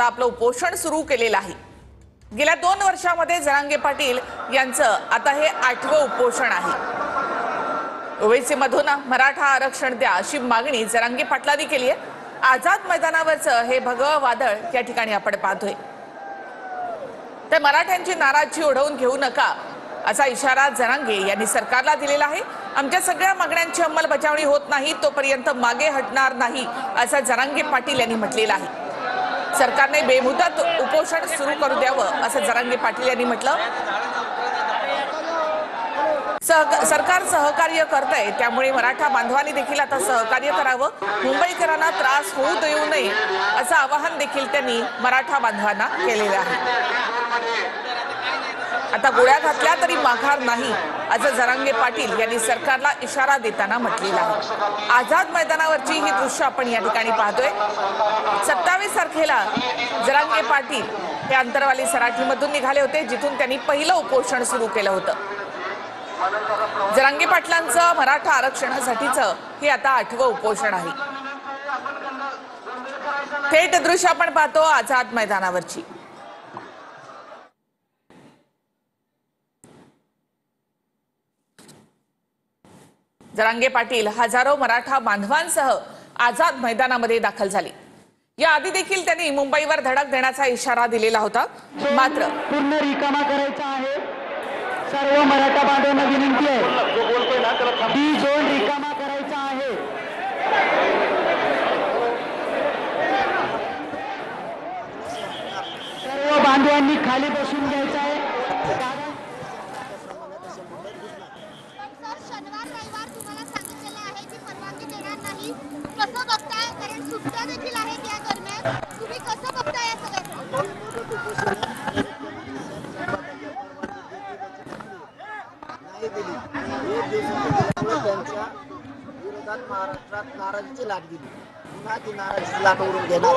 आता आपलं उपोषण सुरू केलेलं आहे। गेल्या 2 वर्षांमध्ये जरांगे पाटील यांचं आता हे 8वं उपोषण आहे। ओबीसी मधून मराठा आरक्षण द्या अशी मागणी जरांगे पाटलांनी केली आहे। आझाद मैदानावरचं हे भगवं वादळ या ठिकाणी आपण पाहतोय। तर मराठ्यांची नाराजी ओढवून घेऊ नका असा इशारा जरांगे यांनी सरकारला दिलेला आहे। आमच्या सगळ्या मागण्यांची अंमलबजावणी होत नाही तोपर्यंत मागे हटणार नाही असं जरांगे पाटील यांनी म्हटलेलं आहे। सरकारने बेमुदत उपोषण सुरू करू द्यावं असं जरांगे पाटील यांनी म्हटलं। सरकार सहकार्य करतंय त्यामुळे मराठा बांधवांनी देखील आता सहकार्य करावं, मुंबईकरांना त्रास होऊ देऊ नये असं आवाहन देखील त्यांनी मराठा बांधवांना केलेलं आहे। आता गोळ्या घातल्या तरी माघार नाही असं जरांगे पाटील यांनी सरकारला इशारा देताना म्हटलेला आहे। आझाद मैदानावरची ही दृश्य आपण या ठिकाणी पाहतोय। 27 तारखेला जरांगे पाटील हे अंतरवाली सराठीमधून निघाले होते जिथून त्यांनी पहिलं उपोषण सुरू केलं होतं। जरांगे पाटलांचं मराठा आरक्षणासाठीचं हे आता 8वं उपोषण आहे। थेट दृश्य आपण पाहतो आझाद मैदानावरची। जरांगे पाटील हजारो मराठा बांधवांसह आझाद मैदानामध्ये दाखल झाले। याआधी देखील त्यांनी मुंबईवर धडक देण्याचा इशारा दिलेला होता। मात्र पूर्ण रिकामा करायचा आहे। सर्व मराठा बांधवांना विनंती आहे, डी झोन रिकामा करायचा आहे। सर्व बांधवांनी खाली बसून घ्यायचं आहे। शनिवार रविवार तुम्हाला सांगितलेलं आहे की परवानगी देणार नाही, कसं बघताय? कारण सुट्ट्या देखील आहेत या दरम्यान, तुम्ही कसं बघताय या सगळ्याचं? त्यांच्या विरोधात महाराष्ट्रात नाराजीची लाट दिली, पुन्हा ती नाराजीची लाट ओढून घेणार।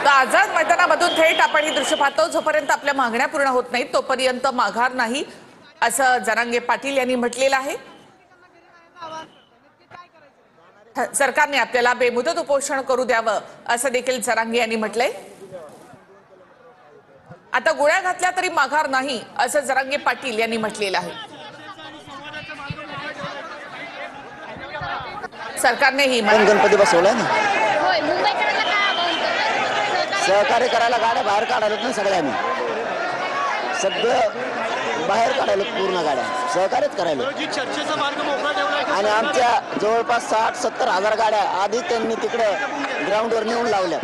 आझाद मैदानामधून थेट आपण ही दृश्य पाहतो। जोपर्यंत आपल्या मागण्या पूर्ण होत नाहीत तोपर्यंत माघार नाही असं जरांगे पाटील यांनी म्हटलेलं आहे। सरकारने आपल्याला बेमुदत उपोषण करू द्यावं असं देखील जरांगे यांनी म्हटलंय। आता गोळ्या घातल्या तरी माघार नाही असं जरांगे पाटील यांनी म्हटलेलं आहे। सरकारने ही गणपती बसवलाय ना, सहकार्य करायला गाड्या बाहेर काढायला ना, सगळ्यांनी सगळं बाहेर काढायला, पूर्ण गाड्या सहकार्यच करायला। आणि आमच्या जवळपास 60-70 हजार गाड्या आधी त्यांनी तिकडे ग्राउंडवर नेऊन लावल्या।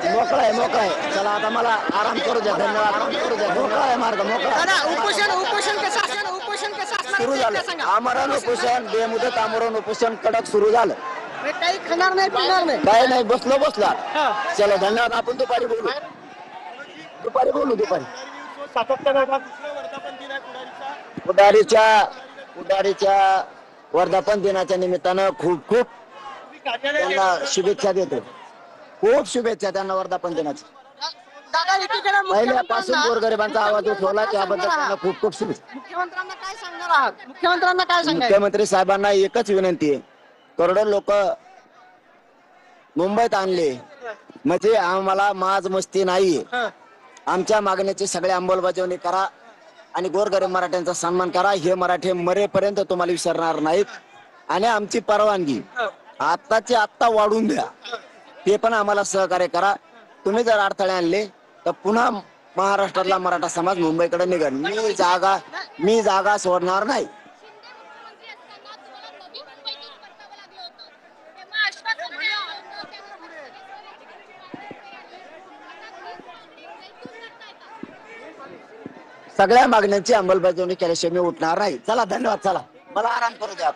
मोकळा आहे, मोकळा आहे। चला आता मला आराम करू द्या, धन्यवाद, आराम करू द्या। मोकळा आहे मार्ग, मोकळा। सुरू झालं आमरण उपोषण, बेमुदत आमरण उपोषण कडक सुरू झालं। काही खाणार नाही, पिणार नाही, काय नाही, बसला। चला धन्यवाद, आपण दुपारी बोलू, दुपारी। उदारीच्या वर्धापन दिनाच्या निमित्तानं खूप त्यांना शुभेच्छा देतो। खूप शुभेच्छा त्यांना वर्धापन दिनाच्या। पहिल्यापासून गोरगरिबांचा आवाज उठवला त्याबद्दल त्यांना खूप शुभेच्छा। मुख्यमंत्र्यांना काय सांगणार आहात? मुख्यमंत्र्यांना काय सांगणार? मुख्यमंत्री साहेबांना एकच विनंती आहे, करोडो लोक मुंबईत आणले म्हणजे आम्हाला माज मस्ती नाहीये। आमच्या मागण्याची सगळी अंमलबजावणी करा आणि गोरगरीब मराठ्यांचा सन्मान करा। हे मराठे मरेपर्यंत तुम्हाला विसरणार नाहीत आणि आमची परवानगी आत्ताची आत्ता वाढून द्या, ते पण आम्हाला सहकार्य करा। तुम्ही जर अडथळे आणले तर पुन्हा महाराष्ट्रातला मराठा समाज मुंबईकडे निघेल। मी जागा सोडणार नाही। सगळ्या मागण्यांची अंमलबजावणी केल्याशिवाय मी उठणार नाही। चला धन्यवाद, चला मला आराम करू द्या।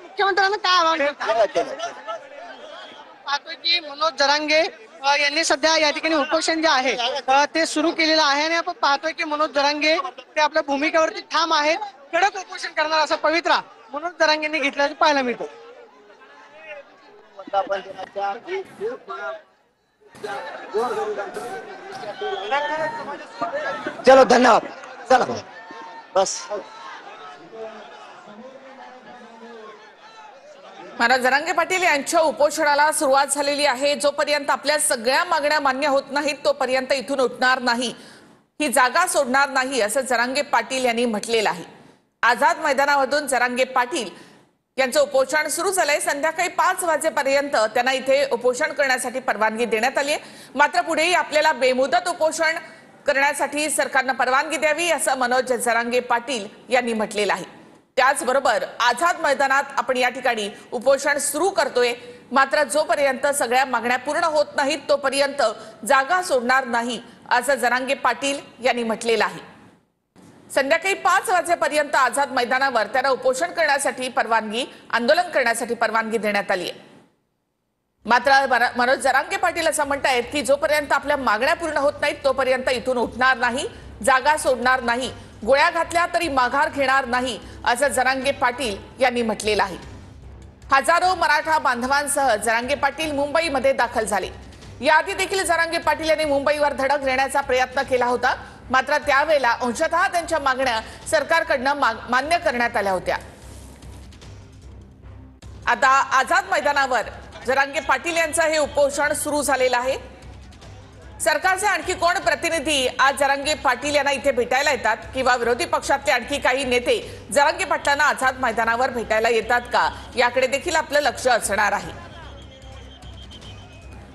मुख्यमंत्र्यांना काय आवाहन? पाहतोय की मनोज जरांगे यांनी सध्या या ठिकाणी उपोषण जे आहे ते सुरू केलेलं आहे आणि आपण पाहतोय की मनोज जरांगे ते आपल्या भूमिकेवरती ठाम आहेत, कडक उपोषण करणार असा पवित्रा मनोज जरांगेंनी घेतल्याचं पाहायला मिळतं। वर्धापन दिनाच्या चलो धन्यवाद. चला बस. मनोज जरांगे पाटील यांच्या उपोषणाला सुरुवात झालेली आहे. जोपर्यंत आपल्या सगळ्या मागण्या मान्य होत नाहीत तोपर्यंत इथून उठणार नाही, ही जागा सोडणार नाही असं जरांगे पाटील यांनी म्हटलेलं आहे. आझाद मैदानामधून जरांगे पाटील यांचं उपोषण सुरू झालंय. संध्याकाळी 5 वाजेपर्यंत त्यांना इथे उपोषण करण्यासाठी परवानगी देण्यात आली आहे. मात्र पुढेही आपल्याला बेमुदत उपोषण करण्यासाठी सरकारनं परवानगी द्यावी असं मनोज जरांगे पाटील यांनी म्हटलेलं आहे. त्याचबरोबर आझाद मैदानात आपण या ठिकाणी उपोषण सुरू करतोय. मात्र जोपर्यंत सगळ्या मागण्या पूर्ण होत नाहीत तोपर्यंत जागा सोडणार नाही असं जरांगे पाटील यांनी म्हटलेलं आहे. संध्याकाळी 5 वाजेपर्यंत आझाद मैदानावर त्यांना उपोषण करण्यासाठी परवानगी, आंदोलन करण्यासाठी परवानगी देण्यात आली आहे. मात्र मनोज जरांगे पाटील असं म्हणतायत की जोपर्यंत आपल्या मागण्या पूर्ण होत नाहीत तोपर्यंत इथून उठणार नाही, जागा सोडणार नाही, गोळ्या घातल्या तरी माघार घेणार नाही असं जरांगे पाटील यांनी म्हटलेलं आहे. हजारो मराठा बांधवांसह जरांगे पाटील मुंबईमध्ये दाखल झाले. याआधी देखील जरांगे पाटील यांनी मुंबईवर धडक देण्याचा प्रयत्न केला होता. मात्र त्यावेळेला अंशतः त्यांच्या मागण्या सरकारकडनं मान्य करण्यात आल्या होत्या. आता आझाद मैदानावर जरांगे पाटील यांचं हे उपोषण सुरू झालेलं आहे. सरकारचे आणखी कोण प्रतिनिधी आज जरांगे पाटील यांना इथे भेटायला येतात किंवा विरोधी पक्षातले आणखी काही नेते जरांगे पाटलांना आझाद मैदानावर भेटायला येतात का, याकडे देखील आपलं लक्ष असणार आहे.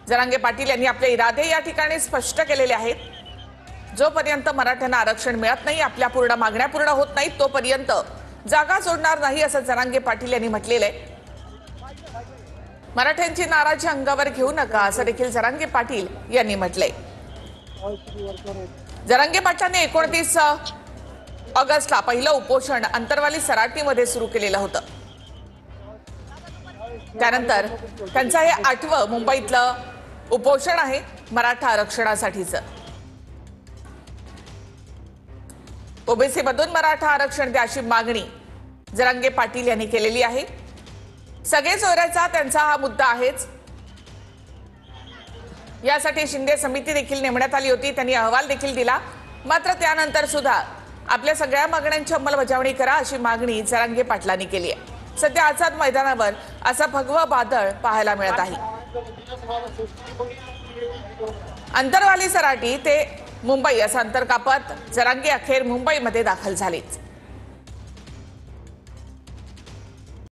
जरांगे पाटील यांनी आपले इरादे या ठिकाणी स्पष्ट केलेले आहेत. जोपर्यंत मराठ्यांना आरक्षण मिळत नाही, आपल्या पूर्ण मागण्या पूर्ण होत नाहीत तोपर्यंत जागा सोडणार नाही असं जरांगे पाटील यांनी म्हटलेलं आहे. मराठ्यांची नाराजी अंगावर घेऊ नका असं देखील जरांगे पाटील यांनी म्हटलंय. जरांगे पाटलांनी 29 ऑगस्टला पहिलं उपोषण अंतरवाली सराटीमध्ये सुरू केलेलं होतं. त्यानंतर त्यांचं हे 8वं मुंबईतलं उपोषण आहे मराठा आरक्षणासाठीचं. ओबीसी मधून मराठा आरक्षण द्या अशी मागणी जरांगे पाटील यांनी केलेली आहे. सगळे चोऱ्याचा त्यांचा हा मुद्दा आहेच. यासाठी शिंदे समिती देखील नेमण्यात आली होती. त्यांनी अहवाल देखील दिला. मात्र त्यानंतर सुद्धा आपल्या सगळ्या मागण्यांची अंमलबजावणी करा अशी मागणी जरांगे पाटलांनी केली आहे. सध्या आझाद मैदानावर असं भगवं वादळ पाहायला मिळत आहे. अंतरवाली सराटी ते मुंबई असं अंतर कापत जरांगे अखेर मुंबईमध्ये दाखल झालेच.